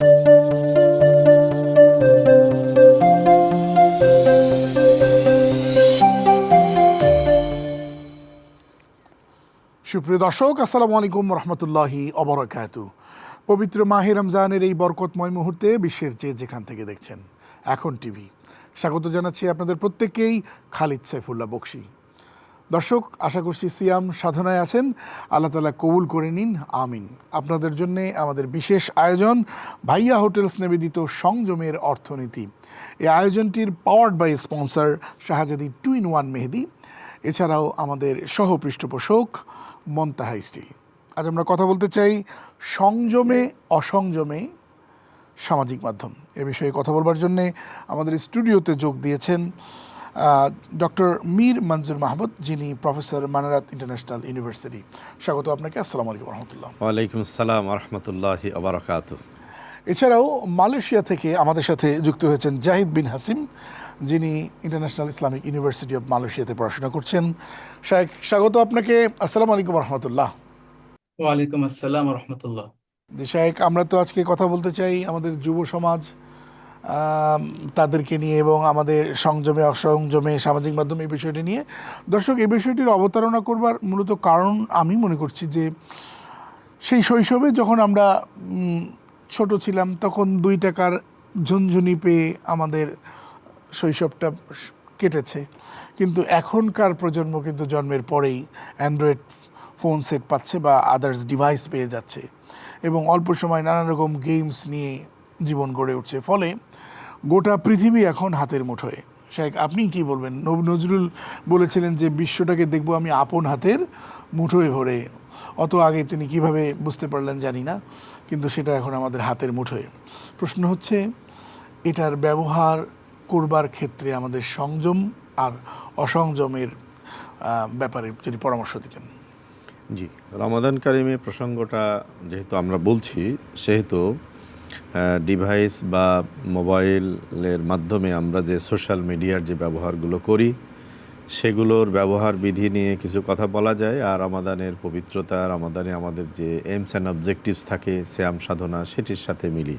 সুপ্রিয় দর্শক, আসসালামু আলাইকুম রহমতুল্লাহি অবরাকাতু। পবিত্র মাহে রমজানের এই বরকতময় মুহূর্তে বিশ্বের যেখান থেকে দেখছেন এখন টিভি, স্বাগত জানাচ্ছি আপনাদের প্রত্যেককেই। খালিদ সাইফুল্লাহ বকশী। দর্শক, আশা করছি সিয়াম সাধনায় আছেন। আল্লাহ তাআলা কবুল করে নিন, আমিন। আপনাদের জন্যে আমাদের বিশেষ আয়োজন ভাইয়া হোটেলস নিবেদিত সংযমের অর্থনীতি। এই আয়োজনটির পাওয়ার্ড বাই স্পন্সর শাহজাদি 2-in-1 মেহেদি, এছাড়াও আমাদের সহ পৃষ্ঠপোষক মন্তাহা স্টিল। আজ আমরা কথা বলতে চাই সংযমে অসংযমে সামাজিক মাধ্যম। এ বিষয়ে কথা বলবার জন্যে আমাদের স্টুডিওতে যোগ দিয়েছেন ডক্টর মীর মঞ্জুর মাহমুদ, যিনি প্রফেসর মানারাত ইন্টারন্যাশনাল ইউনিভার্সিটি। স্বাগত আপনাকে। আসসালামু আলাইকুম রহমতুল্লাহ। ওয়ালাইকুম আসসালাম রহমতুল্লাহি ওয়া বারাকাতুহু। এছাড়াও মালয়েশিয়া থেকে আমাদের সাথে যুক্ত হয়েছেন জাহিদ বিন হাসিম, যিনি ইন্টারন্যাশনাল ইসলামিক ইউনিভার্সিটি অব মালয়েশিয়াতে পড়াশোনা করছেন। শাহেখ, স্বাগত আপনাকে। আসসালামু আলাইকুম রহমতুল্লাহ। ওয়ালাইকুম আসসালাম রহমতুল্লাহ। জি শাহেখ, আমরা তো আজকে কথা বলতে চাই আমাদের যুব সমাজ, তাদেরকে নিয়ে এবং আমাদের সংযমে অসংযমে সামাজিক মাধ্যম এই বিষয়টি নিয়ে। দর্শক, এই বিষয়টির অবতারণা করবার মূলত কারণ আমি মনে করছি যে সেই শৈশবে যখন আমরা ছোট ছিলাম, তখন 2 টাকার ঝুনঝুনি পেয়ে আমাদের শৈশবটা কেটেছে। কিন্তু এখনকার প্রজন্ম কিন্তু জন্মের পরেই অ্যান্ড্রয়েড ফোন সেট পাচ্ছে বা আদার্স ডিভাইস পেয়ে যাচ্ছে এবং অল্প সময় নানান রকম গেমস নিয়ে জীবন গড়ে উঠছে। ফলে গোটা পৃথিবী এখন হাতের মুঠোয়। শেখ, আপনি কি বলবেন? নজরুল বলেছিলেন যে বিশ্বটাকে দেখব আমি আপন হাতের মুঠোয় ভরে। অত আগে তিনি কিভাবে বুঝতে পারলেন জানি না, কিন্তু সেটা এখন আমাদের হাতের মুঠোয়। প্রশ্ন হচ্ছে, এটার ব্যবহার করবার ক্ষেত্রে আমাদের সংযম আর অসংযমের ব্যাপারে যদি পরামর্শ দিতেন। জি, রমাদান কারিমে প্রসঙ্গটা যেহেতু আমরা বলছি, সেহেতু ডিভাইস বা মোবাইলের মাধ্যমে আমরা যে সোশ্যাল মিডিয়ার যে ব্যবহারগুলো করি, সেগুলোর ব্যবহার বিধি নিয়ে কিছু কথা বলা যায়। আর রমাদানের পবিত্রতা, রমাদানে আমাদের যে এইমস অ্যান্ড অবজেক্টিভস থাকে সিয়াম সাধনা, সেটির সাথে মিলি।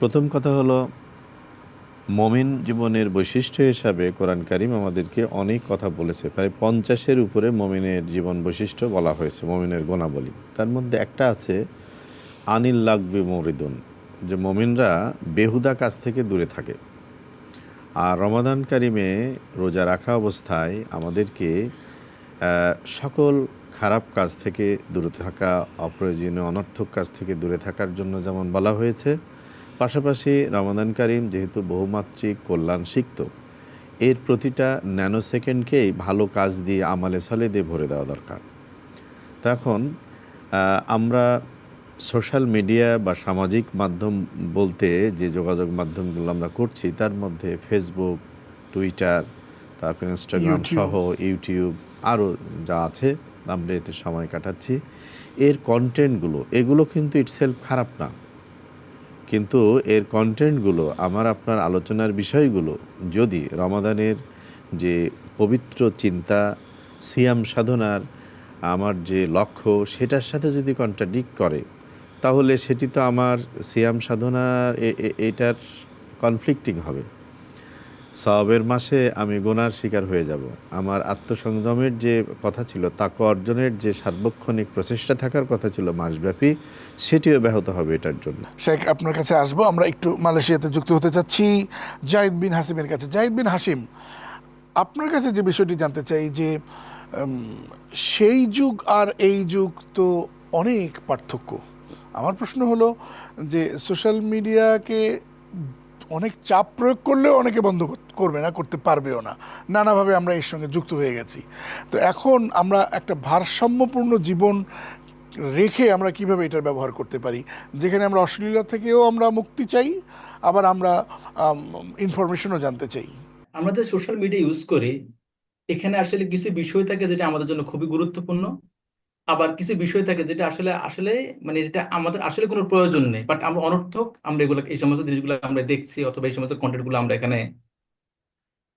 প্রথম কথা হলো, মমিন জীবনের বৈশিষ্ট্য হিসাবে কোরআন কারিম আমাদেরকে অনেক কথা বলেছে। প্রায় 50-এর উপরে মমিনের জীবন বৈশিষ্ট্য বলা হয়েছে, মমিনের গুণাবলী। তার মধ্যে একটা আছে আনিল লাগবি মরিদুন, যে মমিনরা বেহুদা কাজ থেকে দূরে থাকে। আর রমাদান কারিমে রোজা রাখা অবস্থায় আমাদেরকে সকল খারাপ কাজ থেকে দূরে থাকা, অপ্রয়োজনীয় অনর্থক কাজ থেকে দূরে থাকার জন্য যেমন বলা হয়েছে, পাশাপাশি রমাদান কারিম যেহেতু বহুমাত্রিক কল্যাণ সিক্ত, এর প্রতিটা ন্যানো সেকেন্ডকেই ভালো কাজ দিয়ে, আমালে সালে দিয়ে ভরে দেওয়া দরকার। তখন আমরা সোশ্যাল মিডিয়া বা সামাজিক মাধ্যম বলতে যে যোগাযোগ মাধ্যমগুলো আমরা করছি, তার মধ্যে ফেসবুক, টুইটার, তারপর ইনস্টাগ্রাম সহ ইউটিউব আরও যা আছে, আমরা এতে সময় কাটাচ্ছি। এর কন্টেন্টগুলো, এগুলো কিন্তু ইটসেলফ খারাপ না, কিন্তু এর কন্টেন্টগুলো, আমার আপনার আলোচনার বিষয়গুলো যদি রমাদানের যে পবিত্র চিন্তা, সিয়াম সাধনার আমার যে লক্ষ্য, সেটার সাথে যদি কন্ট্রাডিক্ট করে, তাহলে সেটি তো আমার সিয়াম সাধনার এটার কনফ্লিক্টিং হবে। সওয়াবের মাসে আমি গুনার শিকার হয়ে যাব। আমার আত্মসংযমের যে কথা ছিল, তাকওয়া অর্জনের যে সার্বক্ষণিক প্রচেষ্টা থাকার কথা ছিল মাসব্যাপী, সেটিও ব্যাহত হবে এটার জন্য। শেখ, আপনার কাছে আসবো। আমরা একটু মালয়েশিয়াতে যুক্ত হতে চাচ্ছি জাহিদ বিন হাসিমের কাছে। জাহিদ বিন হাসিম, আপনার কাছে যে বিষয়টি জানতে চাই যে সেই যুগ আর এই যুগ তো অনেক পার্থক্য। আমার প্রশ্ন হলো যে সোশ্যাল মিডিয়াকে অনেক চাপ প্রয়োগ করলেও অনেকে বন্ধ করবে না, করতে পারবেও না। নানাভাবে আমরা এর সঙ্গে যুক্ত হয়ে গেছি। তো এখন আমরা একটা ভারসাম্যপূর্ণ জীবন রেখে আমরা কিভাবে এটার ব্যবহার করতে পারি, যেখানে আমরা অশ্লীলতা থেকেও আমরা মুক্তি চাই, আবার আমরা ইনফরমেশনও জানতে চাই। আমরা যে সোশ্যাল মিডিয়া ইউজ করি, এখানে আসলে কিছু বিষয় থাকে যেটা আমাদের জন্য খুবই গুরুত্বপূর্ণ, আবার কিছু বিষয় থাকে যেটা আসলে আসলে মানে যেটা আমাদের আসলে কোনো প্রয়োজন নেই, বাট আমরা অনর্থক আমরা এগুলো, এই সমস্ত জিনিসগুলো আমরা দেখছি অথবা এই সমস্ত কন্টেন্ট গুলো আমরা এখানে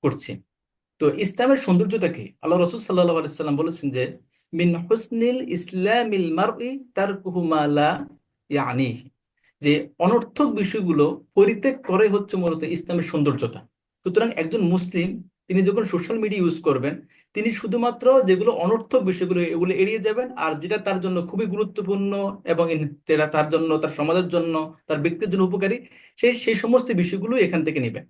করছি। তো ইসলামের সৌন্দর্যটা কি? আল্লাহ রাসূল সাল্লাল্লাহু আলাইহি সাল্লাম বলেছেন যে মিন হুসনিল ইসলামিল মারই তারকুহু মা লা ইয়ানিহি, যে অনর্থক বিষয়গুলো পরিত্যাগ করে হচ্ছে মূলত ইসলামের সৌন্দর্যতা। সুতরাং একজন মুসলিম তিনি যখন সোশ্যাল মিডিয়া ইউজ করবেন, তিনি শুধুমাত্র যেগুলো অনর্থক বিষয়গুলো এগুলো এড়িয়ে যাবেন, আর যেটা তার জন্য খুবই গুরুত্বপূর্ণ এবং যেটা তার জন্য, তার সমাজের জন্য, তার ব্যক্তির জন্য উপকারী, সেই সেই সমস্ত বিষয়গুলো এখান থেকে নেবেন।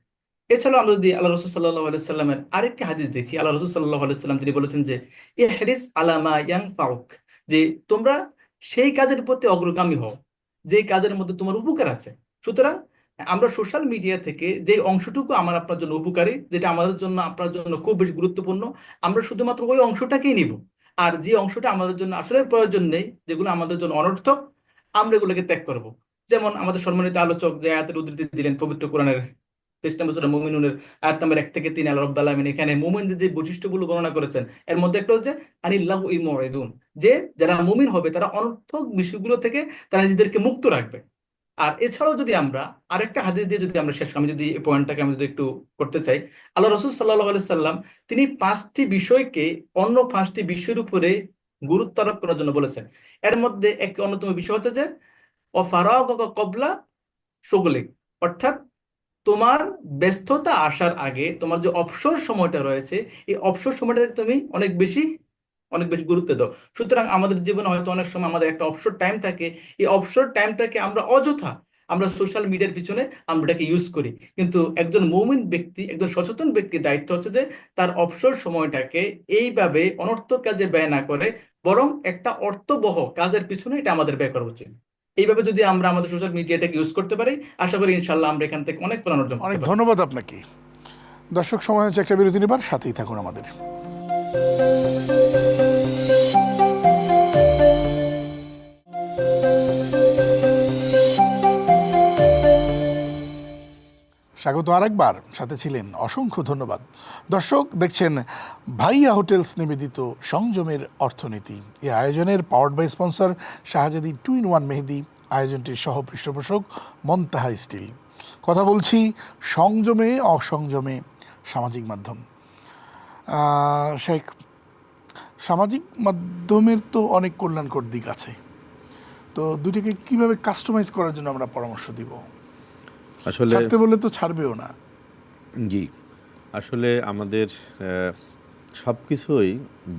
এছাড়াও আমরা যদি আল্লাহ রসুল সাল্লাহ আলাইসাল্লামের আরেকটি হাদিস দেখি, আল্লাহ রসুল সাল্লাহ আলাইসাল্লাম তিনি বলেছেন যে ইহরিস আলা মা ইয়ানফাউক, যে তোমরা সেই কাজের প্রতি অগ্রগামী হও যে কাজের মধ্যে তোমার উপকার আছে। সুতরাং আমরা সোশ্যাল মিডিয়া থেকে যে অংশটুকু আমার আপনার জন্য উপকারী, যেটা আমাদের জন্য আপনার জন্য খুব বেশি গুরুত্বপূর্ণ, আমরা শুধুমাত্র ওই অংশটাকেই নিব। আর যে অংশটা আমাদের জন্য আসলে প্রয়োজন নেই, যেগুলো আমাদের জন্য অনর্থক, আমরা এগুলোকে ত্যাগ করব। যেমন আমাদের সম্মানিত আলোচক যে আয়াতের উদ্ধৃতি দিলেন পবিত্র কোরআনের 23 নম্বর সূরা মুমিনুনের আয়াত নম্বর 1 থেকে 3, আল্লাহ রাব্বুল আলামিন এখানে মুমিনদের যে বৈশিষ্ট্যগুলো বর্ণনা করেছেন, এর মধ্যে একটা হচ্ছে আনিল্লাহু মুরিদুন, যে যারা মুমিন হবে তারা অনর্থক বিষয়গুলো থেকে তারা নিজেদেরকে মুক্ত রাখবে। আর এছাড়াও যদি আমরা আরেকটা হাদিস দিয়ে যদি আমরা শেষ, আমি যদি এই পয়েন্টটাকে আমি যদি একটু করতে চাই, আল্লাহ রসুল সাল্লাল্লাহু আলাইহি সাল্লাম তিনি 5টি বিষয়কে অন্য 5টি বিষয়ের উপরে গুরুত্ব আরোপ করার জন্য বলেছেন। এর মধ্যে একটি অন্যতম বিষয় হচ্ছে যে অফারাগাকা কবলা শুগলিক, অর্থাৎ তোমার ব্যস্ততা আসার আগে তোমার যে অবসর সময়টা রয়েছে, এই অবসর সময়টাকে তুমি অনেক বেশি গুরুত্ব দাও। সুতরাং আমাদের জীবনে হয়তো অনেক সময় আমাদের একটা অবসর টাইম থাকে, এই অবসর টাইমটাকে আমরা অযথা আমরা সোশ্যাল মিডিয়ার পিছনে আমরা এটাকে ইউজ করি। কিন্তু একজন মুমিন ব্যক্তি, একজন সচেতন ব্যক্তির দায়িত্ব হচ্ছে যে তার অবসর সময়টাকে এইভাবে অনর্থক কাজে ব্যয় না করে, বরং একটা অর্থবহ কাজের পিছনে এটা আমাদের ব্যয় করা উচিত। এইভাবে যদি আমরা আমাদের সোশ্যাল মিডিয়াটাকে ইউজ করতে পারি, আশা করি ইনশাল্লাহ আমরা এখান থেকে অনেক জ্ঞান অর্জন অনেক করতে পারবো। ধন্যবাদ আপনাকে। দর্শক, সময় হচ্ছে একটা বিরতি নেবার, সাথেই থাকুন আমাদের। স্বাগত আরেকবার, সাথে ছিলেন অসংখ্য ধন্যবাদ। দর্শক, দেখছেন ভাইয়া হোটেলস নিবেদিত সংযমের অর্থনীতি। এই আয়োজনের পাওয়ার্ড বাই স্পন্সর শাহজাদি 2-in-1 মেহেদি, আয়োজনটির সহ পৃষ্ঠপোষক মন্তাহা স্টিল। কথা বলছি সংযমে অসংযমে সামাজিক মাধ্যম। শেখ, সামাজিক মাধ্যমের তো অনেক কল্যাণকর দিক আছে, তো দুটিকে কিভাবে কাস্টমাইজ করার জন্য আমরা পরামর্শ দিব? আসলে ছাড়তে বললে তো ছাড়বেও না। জি, আসলে আমাদের সব কিছুই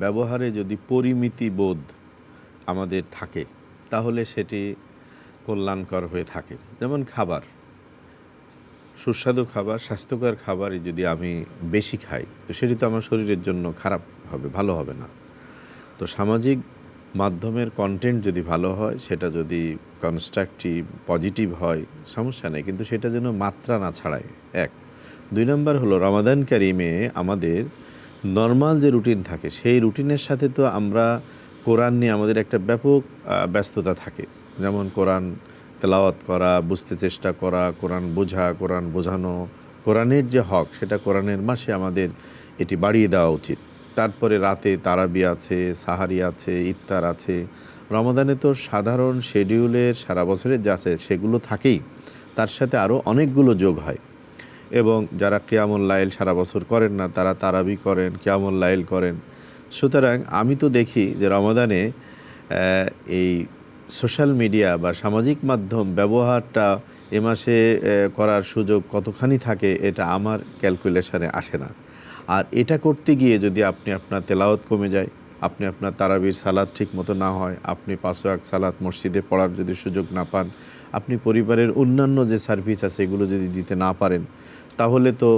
ব্যবহারে যদি পরিমিতি বোধ আমাদের থাকে, তাহলে সেটি কল্যাণকর হয়ে থাকে। যেমন খাবার, সুস্বাদু খাবার, স্বাস্থ্যকর খাবার যদি আমি বেশি খাই, তো সেটি তো আমার শরীরের জন্য খারাপ হবে, ভালো হবে না। তো সামাজিক মাধ্যমের কন্টেন্ট যদি ভালো হয়, সেটা যদি কনস্ট্রাকটিভ পজিটিভ হয়, সমস্যা নেই, কিন্তু সেটা যেন মাত্রা না ছাড়ায়। 1, 2 নম্বর হলো রমাদান কারিমে আমাদের নর্মাল যে রুটিন থাকে, সেই রুটিনের সাথে তো আমরা কোরআন নিয়ে আমাদের একটা ব্যাপক ব্যস্ততা থাকে। যেমন কোরআন তেলাওয়াত করা, বুঝতে চেষ্টা করা, কোরআন বোঝা, কোরআন বোঝানো, কোরআনের যে হক সেটা কোরআনের মাসে আমাদের এটি বাড়িয়ে দেওয়া উচিত। তারপরে রাতে তারাবি আছে, সাহারি আছে, ইফতার আছে। রমাদানে তো সাধারণ শেডিউলের সারা বছরের যা আছে সেগুলো থাকেই, তার সাথে আরও অনেকগুলো যোগ হয়। এবং যারা কিয়ামুল লাইল সারা বছর করেন না, তারা তারাবি করেন, কিয়ামুল লাইল করেন। সুতরাং আমি তো দেখি যে রমাদানে এই সোশ্যাল মিডিয়া বা সামাজিক মাধ্যম ব্যবহারটা এ মাসে করার সুযোগ কতখানি থাকে, এটা আমার ক্যালকুলেশনে আসে না। আর এটা করতে গিয়ে যদি আপনি আপনার তেলাওয়াত কমে যায়, আপনি আপনার তারাবির সালাত ঠিক মতো না হয়, আপনি 5 ওয়াক্ত সালাত মসজিদে পড়ার যদি সুযোগ না পান, আপনি পরিবারের অন্যান্য যে সার্ভিস আছে এগুলো যদি দিতে না পারেন, তাহলে তো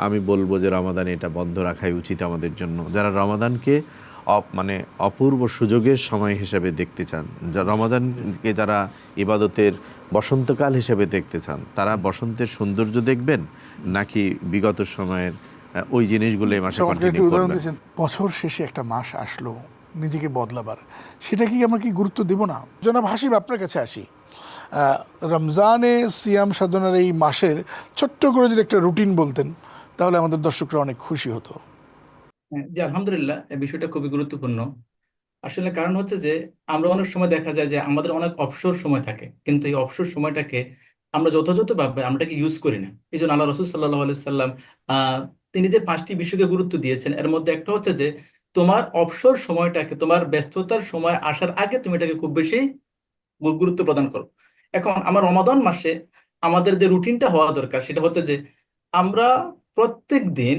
আমি বলবো যে রমাদানে এটা বন্ধ রাখাই উচিত আমাদের জন্য। যারা রমাদানকে মানে অপূর্ব সুযোগের সময় হিসেবে দেখতে চান, রমাদানকে যারা ইবাদতের বসন্তকাল হিসেবে দেখতে চান, তারা বসন্তের সৌন্দর্য দেখবেন নাকি বিগত সময়ের ওই জিনিসগুলো এই মাসে কন্টিনিউ করবেন? বছর শেষে একটা মাস আসলো নিজেকে বদলাবার, সেটা কি আমরা কি গুরুত্ব দেব না? জনাব হাসিব, আপনার কাছে আসি। রমজানে সিয়াম সাধনার এই মাসের ছোট্ট করে যদি একটা রুটিন বলতেন, তাহলে আমাদের দর্শকরা অনেক খুশি হতো। জি, আলহামদুলিল্লাহ, এই বিষয়টা খুবই গুরুত্বপূর্ণ। আসলে কারণ হচ্ছে যে আমরা অনেক সময় দেখা যায় যে আমাদের অনেক অবসর সময় থাকে, কিন্তু এই অবসর সময়টাকে আমরা যথাযথভাবে আমরাকে ইউজ করি না। এই জন্য আল্লাহ রসুল সাল্লাল্লাহু আলাইহি সাল্লাম তিনি যে 5টি বিষয়কে গুরুত্ব দিয়েছেন, এর মধ্যে একটা হচ্ছে যে তোমার অবসর সময়টাকে তোমার ব্যস্ততার সময় আসার আগে তুমি এটাকে খুব বেশি গুরুত্ব প্রদান করো। এখন আমার রমাদান মাসে আমাদের যে রুটিনটা হওয়া দরকার সেটা হচ্ছে যে আমরা প্রত্যেক দিন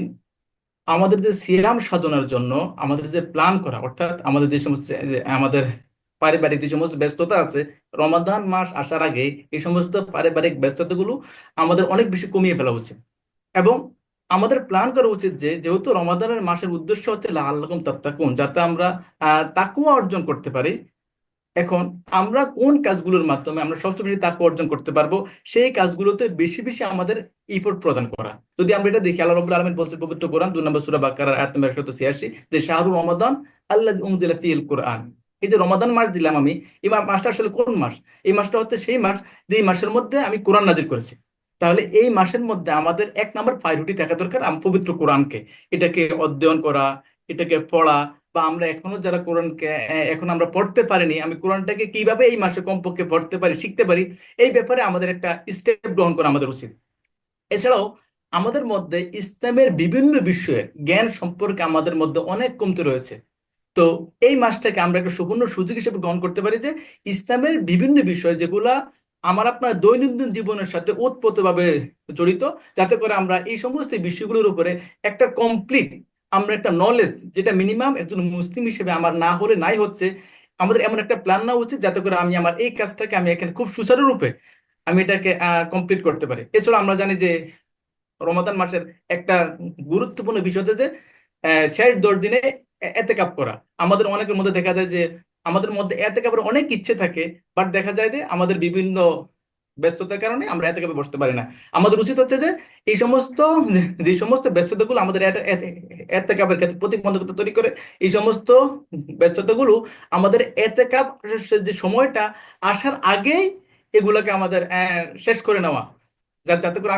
আমাদের যে সিয়াম সাধনার জন্য আমাদের যে প্ল্যান করা, অর্থাৎ আমাদের যে সমস্ত যে আমাদের পারিবারিক যে সমস্ত ব্যস্ততা আছে, রমাদান মাস আসার আগে এই সমস্ত পারিবারিক ব্যস্ততাগুলো আমাদের অনেক বেশি কমিয়ে ফেলা উচিত। এবং আমাদের প্ল্যান করা উচিত যে যেহেতু রমাদানের মাসের উদ্দেশ্য হচ্ছে লাআল্লাকুম তাত্তাকুন, যাতে আমরা তাকুয়া অর্জন করতে পারি। এখন আমরা কোন কাজগুলোর মাধ্যমে আমরা সবচেয়ে বেশি তাকওয়া অর্জন করতে পারবো, সেই কাজগুলোতে বেশি বেশি আমাদের ইফোর্ট প্রদান করা। যদি আমরা এটা দেখি, আল্লাহ রাব্বুল আলামিন বলছে পবিত্র কোরআন 2 নম্বর সূরা বাকারার আয়াত নম্বর 186 যে শাহরুর রমাদান আল্লাযী উনজিলা ফীহিল কোরআন। এই যে রমাদান মাস দিলাম আমি, এই মাসটা আসলে কোন মাস? এই মাসটা হচ্ছে সেই মাস যে এই মাসের মধ্যে আমি কোরআন নাজিল করেছি। তাহলে এই মাসের মধ্যে আমাদের 1 নম্বর প্রায়োরিটি থাকা দরকার পবিত্র কোরআনকে, এটাকে অধ্যয়ন করা, এটাকে পড়া। বা আমরা এখনো যারা কোরআনকে এখন আমরা পড়তে পারিনি, আমি কোরআনটাকে কিভাবে এই মাসে কমপক্ষে পড়তে পারি, শিখতে পারি, এই ব্যাপারে আমাদের একটা স্টেপ গ্রহণ করা আমাদের উচিত। এছাড়াও আমাদের মধ্যে ইসলামের বিভিন্ন বিষয়ের জ্ঞান সম্পর্কে আমাদের মধ্যে অনেক কমতি রয়েছে। তো এই মাসটাকে আমরা একটা সুবর্ণ সুযোগ হিসেবে গ্রহণ করতে পারি যে ইসলামের বিভিন্ন বিষয় যেগুলা আমার আপনার দৈনন্দিন জীবনের সাথে ওতপ্রোতভাবে জড়িত, যাতে করে আমরা এই সমস্ত বিষয়গুলোর উপরে একটা কমপ্লিট আমরা একটা নলেজ, যেটা মিনিমাম একজন মুসলিম হিসেবে আমার না হলে নাই হচ্ছে, আমাদের এমন একটা প্ল্যান নেওয়া উচিত যাতে করে আমি আমার এই কাজটাকে আমি এখানে খুব সুচারুরূপে আমি এটাকে কমপ্লিট করতে পারি। এছাড়া আমরা জানি যে রমাদান মাসের একটা গুরুত্বপূর্ণ বিষয় হচ্ছে যে শেষ 10 দিনে এতেকাপ করা। আমাদের অনেকের মধ্যে দেখা যায় যে আমাদের মধ্যে এতেকাপের অনেক ইচ্ছে থাকে, বাট দেখা যায় যে আমাদের বিভিন্ন ব্যস্ততার কারণে আমরা এতেকাপে বসতে পারি না। আমাদের উচিত হচ্ছে যে এই সমস্ত যে সমস্ত ব্যস্ততাগুলো আমাদের এতেকাপের ক্ষেত্রে প্রতিবন্ধকতা তৈরি করে, এই সমস্ত ব্যস্ততাগুলো আমাদের এতেকাপ যে সময়টা আসার আগেই এগুলোকে আমাদের শেষ করে নেওয়া, যাতে করে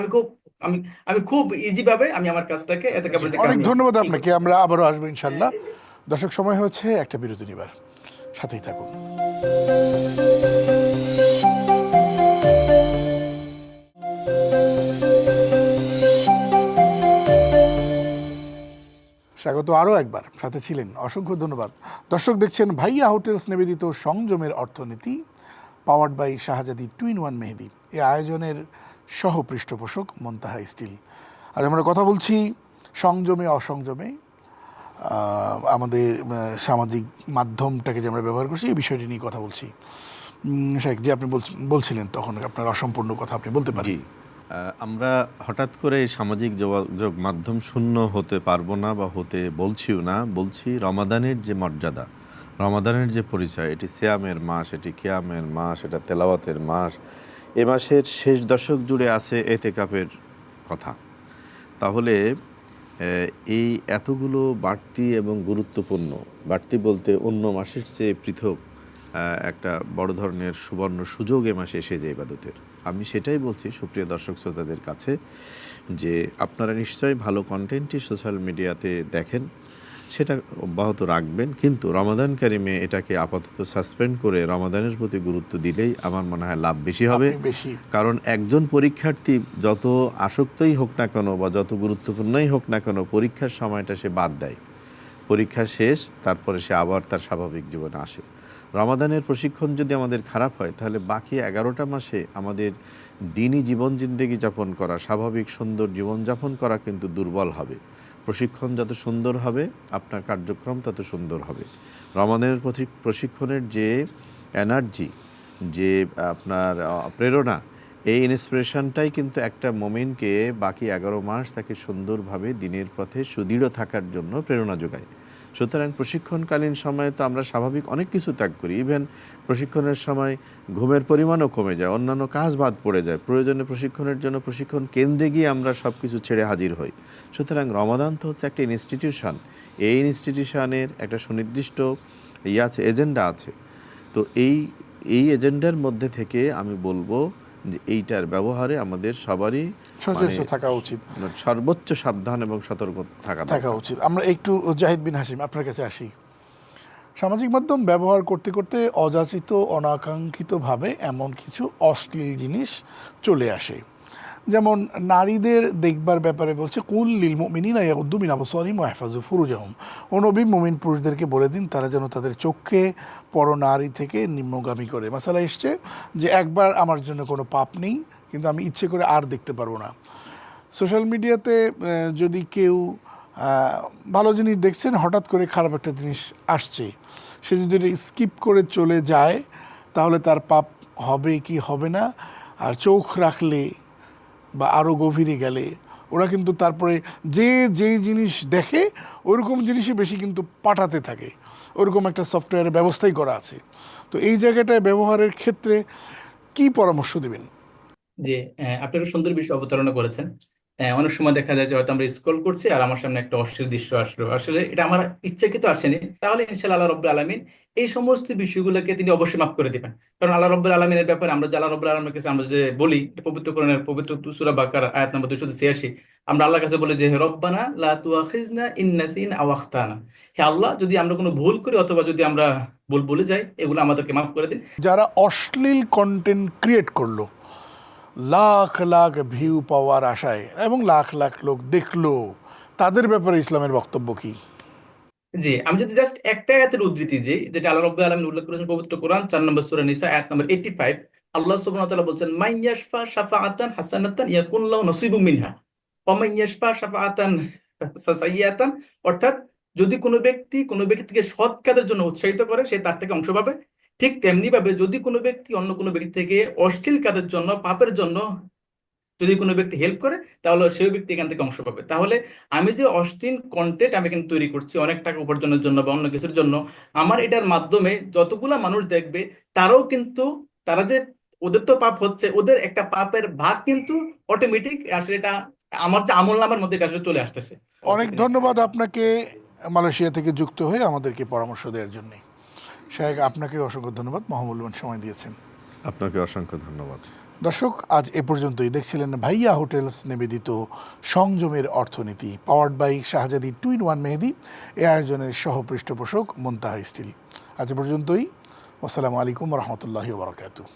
আমি আমি খুব ইজি ভাবে আমি আমার কাজটাকে জি, এতেকাপের যে অনেক কাজটা ধন্যবাদ এই আপনাকে। করতে পারি। আমরা আবারও আসবো ইনশাল্লাহ। দর্শক, সময় হচ্ছে একটা বিরতি নিবার, সাথেই থাকুন। স্বাগত আরও একবার, সাথে ছিলেন, অসংখ্য ধন্যবাদ। দর্শক, দেখছেন ভাইয়া হোটেলস নিবেদিত সংযমের অর্থনীতি, পাওয়ার্ড বাই শাহজাদি 2-in-1 মেহেদি। এই আয়োজনের সহ পৃষ্ঠপোষক মুনতাহা স্টিল। আজ আমরা কথা বলছি সংযমে অসংযমে, আমাদের সামাজিক মাধ্যমটাকে যে আমরা ব্যবহার করছি এই বিষয়টি নিয়ে কথা বলছি। শেখ, যে আপনি বলছিলেন তখন আপনার অসম্পূর্ণ কথা আপনি বলতে পারেন। জি, আমরা হঠাৎ করে এই সামাজিক যোগাযোগ মাধ্যম শূন্য হতে পারবো না বা হতে বলছিও না। বলছি রমাদানের যে মর্যাদা, রমাদানের যে পরিচয়, এটি সিয়ামের মাস, এটি কিয়ামের মাস, এটা তেলাওয়াতের মাস। এ মাসের শেষ দশক জুড়ে আছে এতেকাফের কথা। তাহলে এই এতগুলো বাড়তি এবং গুরুত্বপূর্ণ, বাড়তি বলতে অন্য মাসের চেয়ে পৃথক একটা বড় ধরনের সুবর্ণ সুযোগ এ মাসে এসে যায় ইবাদতের। আমি সেটাই বলছি সুপ্রিয় দর্শক শ্রোতাদের কাছে যে আপনারা নিশ্চয়ই ভালো কন্টেন্টই সোশ্যাল মিডিয়াতে দেখেন, সেটা অব্যাহত রাখবেন, কিন্তু রমাদান কারিমে এটাকে আপাতত সাসপেন্ড করে রমাদানের প্রতি গুরুত্ব দিলেই আমার মনে হয় লাভ বেশি হবে। কারণ একজন পরীক্ষার্থী যত আসক্তই হোক না কেন বা যত গুরুত্বপূর্ণই হোক না কেন, পরীক্ষার সময়টা সে বাদ দেয়। পরীক্ষা শেষ, তারপরে সে আবার তার স্বাভাবিক জীবনে আসে। রমাদানের প্রশিক্ষণ যদি আমাদের খারাপ হয়, তাহলে বাকি 11টা মাসে আমাদের দিনই জীবন জিন্দেগি যাপন করা, স্বাভাবিক সুন্দর জীবনযাপন করা কিন্তু দুর্বল হবে। প্রশিক্ষণ যত সুন্দর হবে, আপনার কার্যক্রম তত সুন্দর হবে। রমাদানের প্রশিক্ষণের যে এনার্জি, যে আপনার প্রেরণা, এই ইন্সপিরেশনটাই কিন্তু একটা মোমেন্টকে বাকি 11 মাস তাকে সুন্দরভাবে দিনের পথে সুদৃঢ় থাকার জন্য প্রেরণা যোগায়। সুতরাং প্রশিক্ষণকালীন সময়ে তো আমরা স্বাভাবিক অনেক কিছু ত্যাগ করি। ইভেন প্রশিক্ষণের সময় ঘুমের পরিমাণও কমে যায়, অন্যান্য কাজ বাদ পড়ে যায়। প্রয়োজনে প্রশিক্ষণের জন্য প্রশিক্ষণ কেন্দ্রে গিয়ে আমরা সব কিছু ছেড়ে হাজির হই। সুতরাং রমাদান তো হচ্ছে একটা ইনস্টিটিউশন। এই ইনস্টিটিউশনের একটা সুনির্দিষ্ট আছে, এজেন্ডা আছে। তো এই এজেন্ডার মধ্যে থেকে আমি বলবো যে এইটার ব্যবহারে আমাদের সবারই সচেষ্ট থাকা উচিত, সর্বোচ্চ সাবধান এবং সতর্ক থাকা উচিত। আমরা একটু জাহিদ বিন হাশিম আপনার কাছে আসি। সামাজিক মাধ্যম ব্যবহার করতে করতে অযাচিত অনাকাঙ্ক্ষিতভাবে এমন কিছু অশ্লীল জিনিস চলে আসে, যেমন নারীদের দেখবার ব্যাপারে বলছে কুল লিল মুমিনিনা ইয়াগুদ্দু মিন আবসারিহিম ওয়া ইয়াহফাযু ফুরুজাহুম। ও নবী মুমিন পুরুষদেরকে বলে দিন তারা যেন তাদের চোখকে পরনারী থেকে নিম্নগামী করে। মাসালা এসছে যে একবার আমার জন্য কোনো পাপ নেই, কিন্তু আমি ইচ্ছে করে আর দেখতে পারবো না। সোশ্যাল মিডিয়াতে যদি কেউ ভালো জিনিস দেখছেন, হঠাৎ করে খারাপ একটা জিনিস আসছে, সে যদি স্কিপ করে চলে যায় তাহলে তার পাপ হবে কি হবে না। আর চোখ রাখলে বা আরও গভীরে গেলে ওরা কিন্তু তারপরে যেই জিনিস দেখে ওরকম জিনিসই বেশি কিন্তু পাঠাতে থাকে, ওরকম একটা সফটওয়্যারের ব্যবস্থাই করা আছে। তো এই জায়গাটায় ব্যবহারের ক্ষেত্রে কি পরামর্শ দেবেন? যে আপনি একটা সুন্দর বিষয় অবতারণা করেছেন। অনেক সময় দেখা যায় যে হয়তো আমরা স্ক্রল করছি আর আমার সামনে একটা অশ্লীল দৃশ্য আসলো, আসলে এটা আমার ইচ্ছাকৃত আসেনি, তাহলে ইনশাআল্লাহ আল্লাহ রাব্বুল আলামিন এই সমস্ত বিষয়গুলোকে তিনি অবশ্যই মাফ করে দিবেন। কারণ আল্লাহ রাব্বুল আলামিনের ব্যাপারে আমরা যে আল্লাহ রাব্বুল আলামিনের কাছে আমরা যে বলি, পবিত্র কোরআনের পবিত্র সূরা বাকারা আয়াত নম্বর 286, আমরা আল্লাহর কাছে বলি যে হে রব্বানা লা তুআখিজনা ইন নাসিনা আও আখতানা, হে আল্লাহ যদি আমরা কোনো ভুল করি অথবা যদি আমরা ভুল বলে যাই, এগুলো আমাদেরকে মাফ করে দিন। যারা অশ্লীল কন্টেন্ট ক্রিয়েট করলো লাখ লাখ ভিউ পাওয়ার আশায় এবং লাখ লাখ লোক দেখলো, তাদের ব্যাপারে ইসলামের বক্তব্য কি? জি, আমি যদি জাস্ট একটা আয়াতের উদ্ধৃতি দিই, যেটা আল্লাহ রাব্বুল আলামিন উল্লেখ করেছেন পবিত্র কোরআন 4 নম্বর সূরা নিসা আয়াত নম্বর 85, আল্লাহ সুবহানাহু ওয়া তাআলা বলছেন মাইয়াশফা শাফাআতান হাসানাতান ইয়াকুন লাহু নসিবুম মিনহা ওয়া মাইয়াশফা শাফাআতান সাইয়্যাতান, অর্থাৎ যদি কোনো ব্যক্তিকে সৎ কাজের জন্য উৎসাহিত করে সে তার থেকে অংশ পাবে, ঠিক তেমনি ভাবে যদি কোনো ব্যক্তি অন্য কোনো ব্যক্তি থেকে অশ্লীল কাজের জন্য পাপের জন্য যদি কোনো ব্যক্তি হেল্প করে তাহলে সেই ব্যক্তি এখান থেকে অংশ পাবে। তাহলে আমি যে অশ্লীল কন্টেন্ট আমি কিন্তু তৈরি করছি অনেক টাকা উপার্জনের জন্য বা অন্য কিছুর জন্য, আমার এটার মাধ্যমে যতগুলা মানুষ দেখবে তারাও কিন্তু, তারা যে ওদের তো পাপ হচ্ছে, ওদের একটা পাপের ভাগ কিন্তু অটোমেটিক আসলে এটা আমার যে আমল নামার মধ্যে এটা আসলে চলে আসতেছে। অনেক ধন্যবাদ আপনাকে মালয়েশিয়া থেকে যুক্ত হয়ে আমাদেরকে পরামর্শ দেওয়ার জন্য। শাহেক, আপনাকে অসংখ্য ধন্যবাদ, মহামূল্যবান সময় দিয়েছেন। আপনাকে অসংখ্য ধন্যবাদ। দর্শক, আজ এ পর্যন্তই। দেখছিলেন ভাইয়া হোটেলস নিবেদিত সংযমের অর্থনীতি, পাওয়ার্ড বাই শাহজাদি 2-in-1 মেহেদি। এ আয়োজনের সহ পৃষ্ঠপোষক মুনতাহা স্টিল। আজ এ পর্যন্তই। আসসালামু আলাইকুম রহমতুল্লাহি ওয়া বারাকাতুহু।